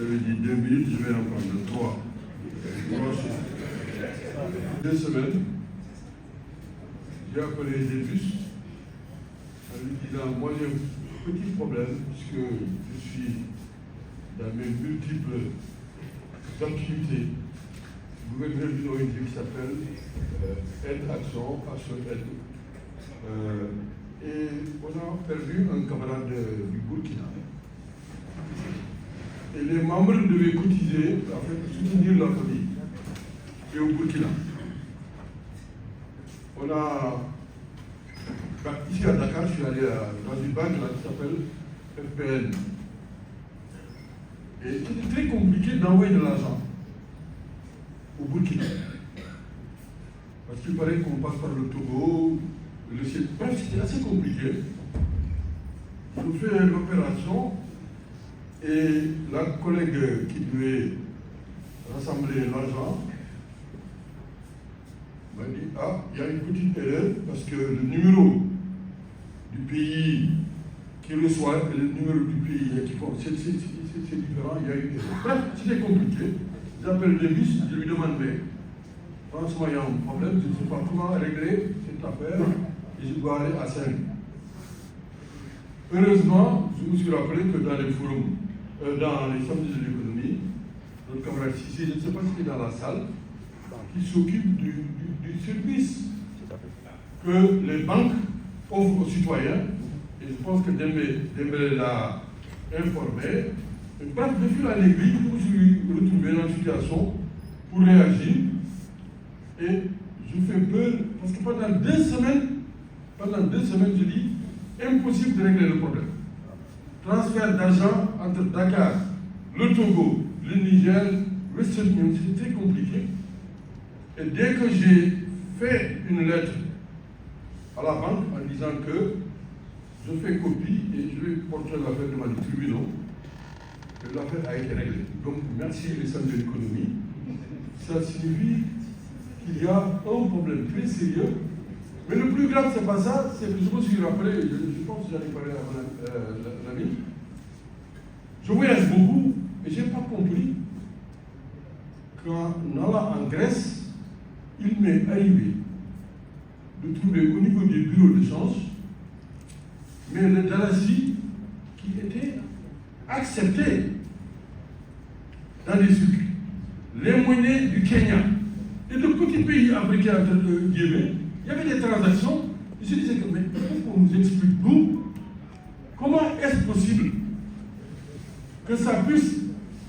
J'avais dit 2 minutes, je vais en prendre 3. 2 semaines, j'ai appelé des bus en lui disant, moi j'ai un petit problème puisque je suis dans mes multiples activités. Gouverneur d'une ONG qui s'appelle Aide Action, HED. Et on a perdu un camarade du Burkina. Et les membres devaient cotiser, en fait, soutenir la famille. Et au Burkina. On a, ici à Dakar, je suis allé dans une banque là, qui s'appelle FPN. Et c'était très compliqué d'envoyer de l'argent au Burkina. Parce qu'il paraît qu'on passe par le Togo, le ciel. Bref, c'était assez compliqué. Je fais l'opération et la collègue qui devait rassembler l'argent m'a dit, ah, il y a une petite erreur parce que le numéro du pays qui reçoit et le numéro du pays qui font, c'est différent, il y a une erreur. Bref, c'était compliqué. J'appelle le bus, je lui demande, mais franchement, il y a un problème, je ne sais pas comment régler cette affaire et je dois aller à Saint. Heureusement, je me suis rappelé que dans les forums, dans les samedis de l'économie, notre camarade Sissi, je ne sais pas si il est dans la salle, qui s'occupe du service que les banques offrent aux citoyens. Et je pense que Dembélé l'a informé. Bref, de fil en aiguille, je me suis retrouvé dans une situation pour réagir. Et je fais peur, parce que pendant 2 semaines, je dis, impossible de régler le problème. Transfert d'argent entre Dakar, le Togo, le Niger, Western Union, c'était très compliqué. Et dès que j'ai fait une lettre à la banque en disant que je fais copie et je vais porter l'affaire devant les tribunaux, et l'affaire a été réglée. Donc, merci les centres de l'économie. Ça signifie qu'il y a un problème très sérieux. Mais le plus grave, c'est pas ça, c'est que je me suis rappelé, je pense que j'en ai parlé à l'ami. Je voyage beaucoup et je n'ai pas compris qu'en allant en Grèce, il m'est arrivé de trouver au niveau des bureaux de change, mais le dalasi qui était accepté dans les sucres, les monnaies du Kenya et de petits pays africains entre guillemets. Il y avait des transactions. Je me disais que, mais pourquoi on nous explique nous comment est-ce possible que ça puisse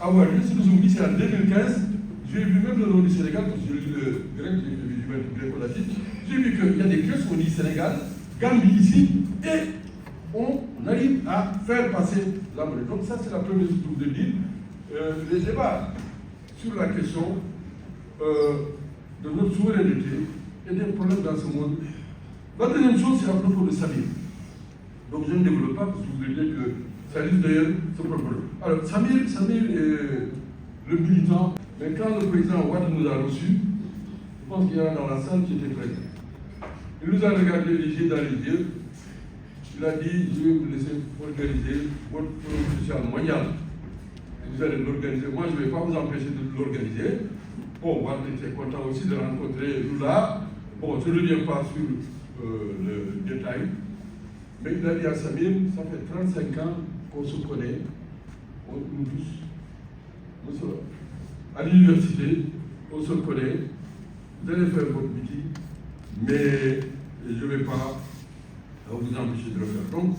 avoir lieu? Si nous avons dit c'est en 2015, j'ai vu même le nom du Sénégal, parce que j'ai lu le grec, j'ai vu le gréco-latin, j'ai vu qu'il y a des kiosques, on dit Sénégal, Gambie ici, et on arrive à faire passer la monnaie. Donc ça c'est la première chose pour vous dire. Les débats sur la question de notre souveraineté et des problèmes dans ce monde. La deuxième chose, c'est à propos de Samir. Donc je ne développe pas parce que vous voulez dire que ça risque d'ailleurs ce problème. Alors Samir est le militant, mais quand le président Ouad nous a reçus, je pense qu'il y en a dans la salle qui était présent. Il nous a regardé les yeux dans les yeux. Il a dit, je vais vous laisser organiser votre forum social mondial. Et vous allez l'organiser. Moi, je ne vais pas vous empêcher de l'organiser. Bon, Ouad était content aussi de rencontrer Lula. Bon, je ne reviens pas sur le détail, mais il a dit à Samir, ça fait 35 ans qu'on se connaît, nous tous, à l'université, on se connaît, vous allez faire votre meeting, mais je ne vais pas vous empêcher de le faire. Donc,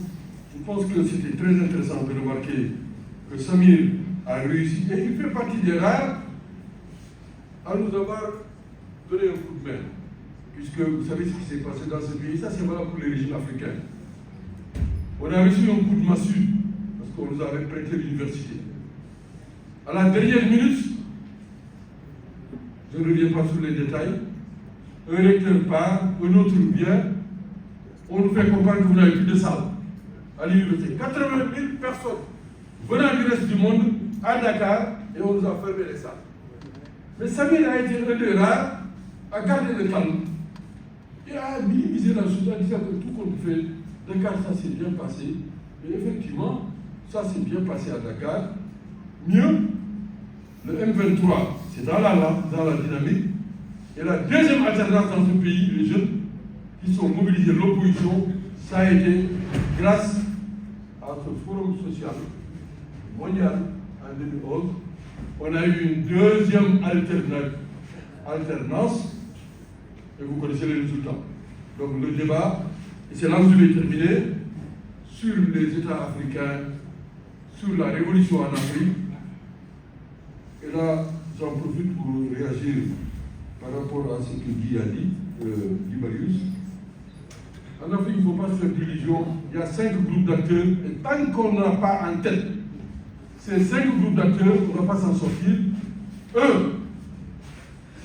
je pense que c'était très intéressant de remarquer que Samir a réussi, et il fait partie des rares à nous avoir donné un coup de main. Puisque vous savez ce qui s'est passé dans ce pays, ça c'est valable pour les régimes africains. On a reçu un coup de massue, parce qu'on nous avait prêté l'université. À la dernière minute, je ne reviens pas sur les détails, un recteur part, un autre vient, on nous fait comprendre que vous n'avez plus de salle à l'université. 80 000 personnes venant du reste du monde, à Dakar, et on nous a fermé les salles. Mais Samir a été un des rares à garder le calme. Il a minimisé la chose en disant que tout compte fait, Dakar, ça s'est bien passé. Et effectivement, ça s'est bien passé à Dakar. Mieux, Le M23, c'est dans la dynamique. Et la deuxième alternance dans ce pays, les jeunes qui sont mobilisés, l'opposition, ça a été grâce à ce forum social mondial en 2011. On a eu une deuxième alternance, et vous connaissez les résultats. Donc le débat, et c'est là où je vais terminer, sur les États africains, sur la révolution en Afrique. Et là, j'en profite pour réagir par rapport à ce que Guy a dit, Guy Marius. En Afrique, il ne faut pas se faire d'illusions. Il y a 5 groupes d'acteurs, et tant qu'on n'a pas en tête ces 5 groupes d'acteurs, on ne va pas s'en sortir. Eux,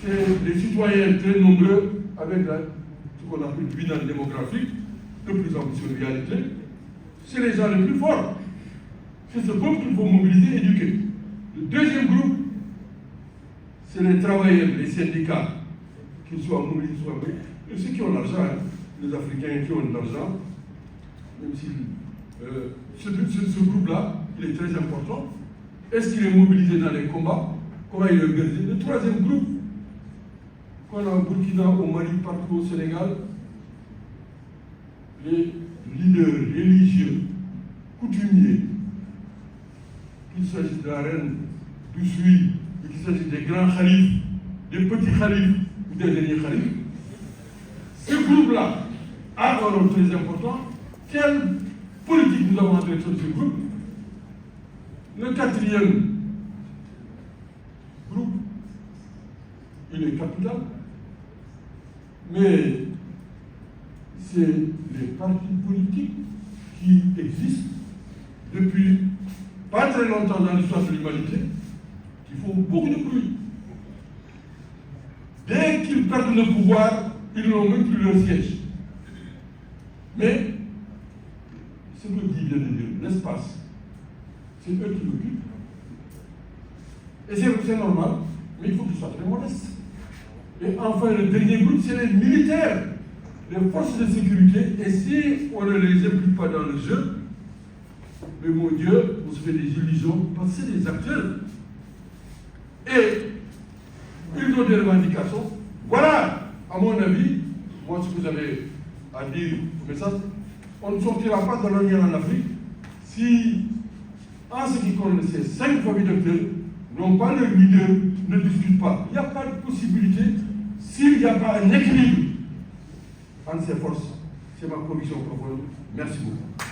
c'est des citoyens très nombreux, avec ce qu'on appelle le bilan démographique, de plus en plus une réalité. C'est les gens les plus forts. C'est ce groupe qu'il faut mobiliser et éduquer. Le deuxième groupe, c'est les travailleurs, les syndicats, qu'ils soient mobilisés, soit et ceux qui ont l'argent, hein, les Africains qui ont de l'argent, même si ce groupe-là, il est très important. Est-ce qu'il est mobilisé dans les combats? Comment il est organisé? Le troisième groupe, qu'on a au Burkina, au Mali, partout au Sénégal, les leaders religieux, coutumiers, qu'il s'agisse de la reine d'Oussoui, qu'il s'agisse des grands khalifs, des petits khalifs ou des derniers khalifs, ce groupe-là a un rôle très important. Quelle politique nous avons en direction de ce groupe? Le quatrième groupe, il est capital, mais c'est les partis politiques qui existent depuis pas très longtemps dans l'histoire de l'humanité, qui font beaucoup de bruit. Dès qu'ils perdent le pouvoir, ils n'ont même plus leur siège. Mais, ce que dit vient de dire, l'espace, c'est eux qui l'occupent. Et c'est normal, mais il faut qu'ils soient très modestes. Et enfin, le dernier groupe, c'est les militaires, les forces de sécurité. Et si on ne les implique pas dans le jeu, mais mon Dieu, on se fait des illusions, parce que c'est des acteurs. Et ils ont des revendications. Voilà, à mon avis, moi ce que j'avais à dire au message, on ne sortira pas de l'Union en Afrique si, en ce qui concerne ces 5 familles d'acteurs, n'ont pas leur leader, ne discutent pas. Il n'y a pas de possibilité s'il n'y a pas un équilibre entre ces forces. C'est ma conviction profonde. Merci beaucoup.